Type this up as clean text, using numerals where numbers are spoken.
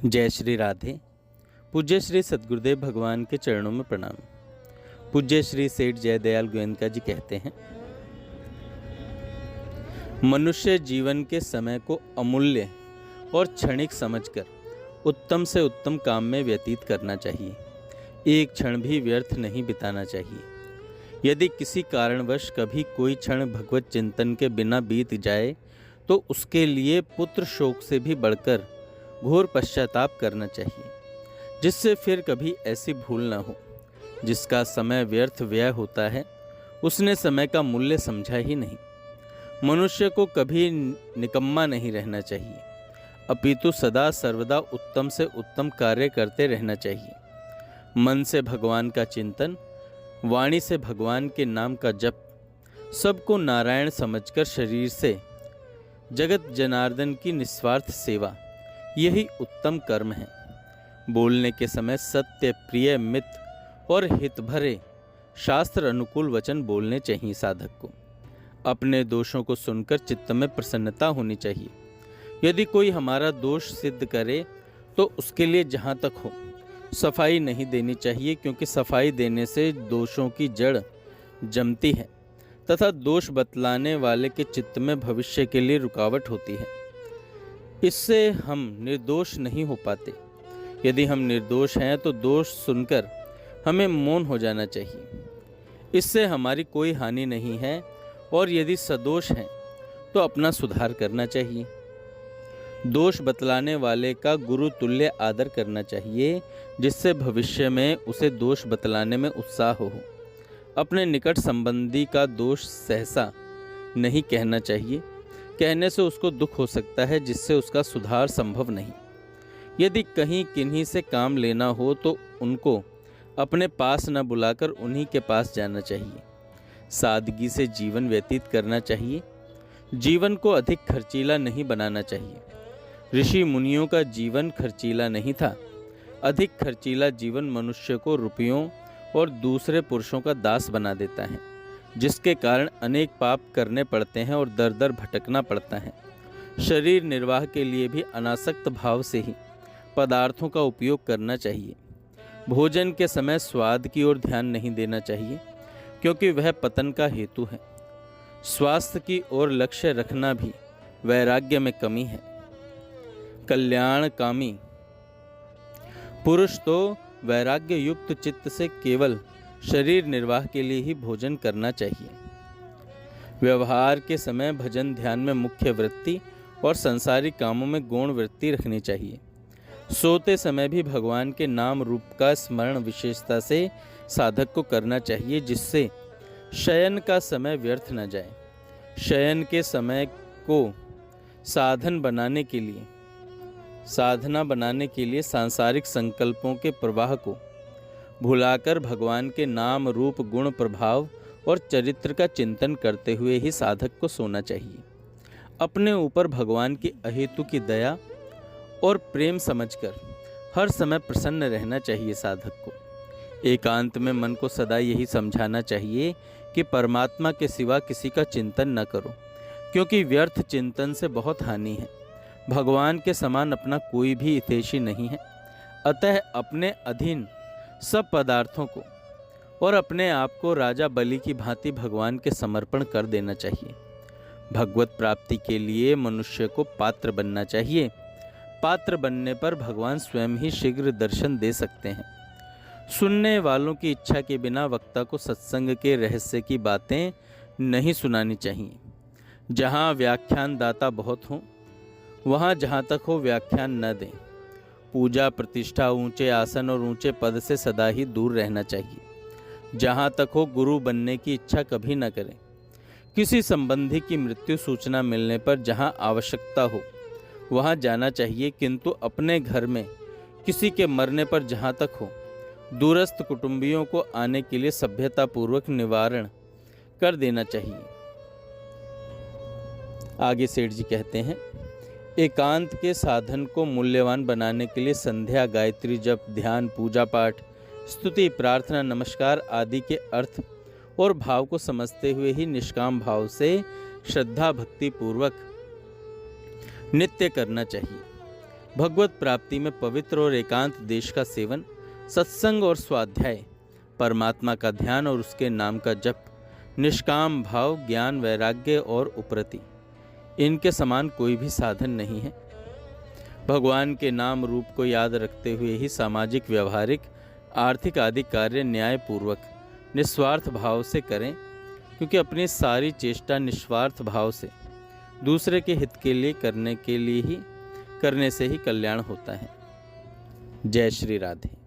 जय श्री राधे। पूज्य श्री सद्गुरुदेव भगवान के चरणों में प्रणाम। पूज्य श्री सेठ जयदयाल गोयनका जी कहते हैं, मनुष्य जीवन के समय को अमूल्य और क्षणिक समझकर उत्तम से उत्तम काम में व्यतीत करना चाहिए। एक क्षण भी व्यर्थ नहीं बिताना चाहिए। यदि किसी कारणवश कभी कोई क्षण भगवत चिंतन के बिना बीत जाए तो उसके लिए पुत्र शोक से भी बढ़कर घोर पश्चाताप करना चाहिए, जिससे फिर कभी ऐसी भूल न हो। जिसका समय व्यर्थ व्यय होता है उसने समय का मूल्य समझा ही नहीं। मनुष्य को कभी निकम्मा नहीं रहना चाहिए, अपितु सदा सर्वदा उत्तम से उत्तम कार्य करते रहना चाहिए। मन से भगवान का चिंतन, वाणी से भगवान के नाम का जप, सबको नारायण समझकर शरीर से जगत जनार्दन की निस्वार्थ सेवा, यही उत्तम कर्म है। बोलने के समय सत्य, प्रिय, मित और हित भरे शास्त्र अनुकूल वचन बोलने चाहिए। साधक को अपने दोषों को सुनकर चित्त में प्रसन्नता होनी चाहिए। यदि कोई हमारा दोष सिद्ध करे तो उसके लिए जहाँ तक हो सफाई नहीं देनी चाहिए, क्योंकि सफाई देने से दोषों की जड़ जमती है तथा दोष बतलाने वाले के चित्त में भविष्य के लिए रुकावट होती है। इससे हम निर्दोष नहीं हो पाते। यदि हम निर्दोष हैं तो दोष सुनकर हमें मौन हो जाना चाहिए, इससे हमारी कोई हानि नहीं है। और यदि सदोष हैं तो अपना सुधार करना चाहिए। दोष बतलाने वाले का गुरु तुल्य आदर करना चाहिए, जिससे भविष्य में उसे दोष बतलाने में उत्साह हो। अपने निकट संबंधी का दोष सहसा नहीं कहना चाहिए, कहने से उसको दुख हो सकता है, जिससे उसका सुधार संभव नहीं। यदि कहीं किन्हीं से काम लेना हो तो उनको अपने पास न बुलाकर उन्हीं के पास जाना चाहिए। सादगी से जीवन व्यतीत करना चाहिए। जीवन को अधिक खर्चीला नहीं बनाना चाहिए। ऋषि मुनियों का जीवन खर्चीला नहीं था। अधिक खर्चीला जीवन मनुष्य को रुपयों और दूसरे पुरुषों का दास बना देता है, जिसके कारण अनेक पाप करने पड़ते हैं और दर दर भटकना पड़ता है। शरीर निर्वाह के लिए भी अनासक्त भाव से ही पदार्थों का उपयोग करना चाहिए। भोजन के समय स्वाद की ओर ध्यान नहीं देना चाहिए, क्योंकि वह पतन का हेतु है। स्वास्थ्य की ओर लक्ष्य रखना भी वैराग्य में कमी है। कल्याणकामी पुरुष तो वैराग्य युक्त चित्त से केवल शरीर निर्वाह के लिए ही भोजन करना चाहिए। व्यवहार के समय भजन ध्यान में मुख्य वृत्ति और संसारिक कामों में गौण वृत्ति रखनी चाहिए। सोते समय भी भगवान के नाम रूप का स्मरण विशेषता से साधक को करना चाहिए, जिससे शयन का समय व्यर्थ न जाए। शयन के समय को साधना बनाने के लिए सांसारिक संकल्पों के प्रवाह को भुलाकर भगवान के नाम रूप गुण प्रभाव और चरित्र का चिंतन करते हुए ही साधक को सोना चाहिए। अपने ऊपर भगवान की अहेतु की दया और प्रेम समझकर हर समय प्रसन्न रहना चाहिए। साधक को एकांत में मन को सदा यही समझाना चाहिए कि परमात्मा के सिवा किसी का चिंतन न करो, क्योंकि व्यर्थ चिंतन से बहुत हानि है। भगवान के समान अपना कोई भी हितैषी नहीं है। अतः अपने अधीन सब पदार्थों को और अपने आप को राजा बलि की भांति भगवान के समर्पण कर देना चाहिए। भगवत प्राप्ति के लिए मनुष्य को पात्र बनना चाहिए। पात्र बनने पर भगवान स्वयं ही शीघ्र दर्शन दे सकते हैं। सुनने वालों की इच्छा के बिना वक्ता को सत्संग के रहस्य की बातें नहीं सुनानी चाहिए। जहाँ व्याख्यान दाता बहुत हों, वहाँ जहाँ तक हो व्याख्यान न दें। पूजा प्रतिष्ठा, ऊंचे आसन और ऊंचे पद से सदा ही दूर रहना चाहिए। जहाँ तक हो गुरु बनने की इच्छा कभी न करें। किसी संबंधी की मृत्यु सूचना मिलने पर जहाँ आवश्यकता हो वहाँ जाना चाहिए, किंतु अपने घर में किसी के मरने पर जहाँ तक हो दूरस्थ कुटुंबियों को आने के लिए सभ्यतापूर्वक निवारण कर देना चाहिए। आगे सेठ जी कहते हैं, एकांत के साधन को मूल्यवान बनाने के लिए संध्या, गायत्री जप, ध्यान, पूजा पाठ, स्तुति, प्रार्थना, नमस्कार आदि के अर्थ और भाव को समझते हुए ही निष्काम भाव से श्रद्धा भक्ति पूर्वक नित्य करना चाहिए। भगवत प्राप्ति में पवित्र और एकांत देश का सेवन, सत्संग और स्वाध्याय, परमात्मा का ध्यान और उसके नाम का जप, निष्काम भाव, ज्ञान, वैराग्य और उपरति, इनके समान कोई भी साधन नहीं है। भगवान के नाम रूप को याद रखते हुए ही सामाजिक, व्यवहारिक, आर्थिक आदि कार्य न्यायपूर्वक निस्वार्थ भाव से करें, क्योंकि अपनी सारी चेष्टा निस्वार्थ भाव से दूसरे के हित के लिए करने से ही कल्याण होता है। जय श्री राधे।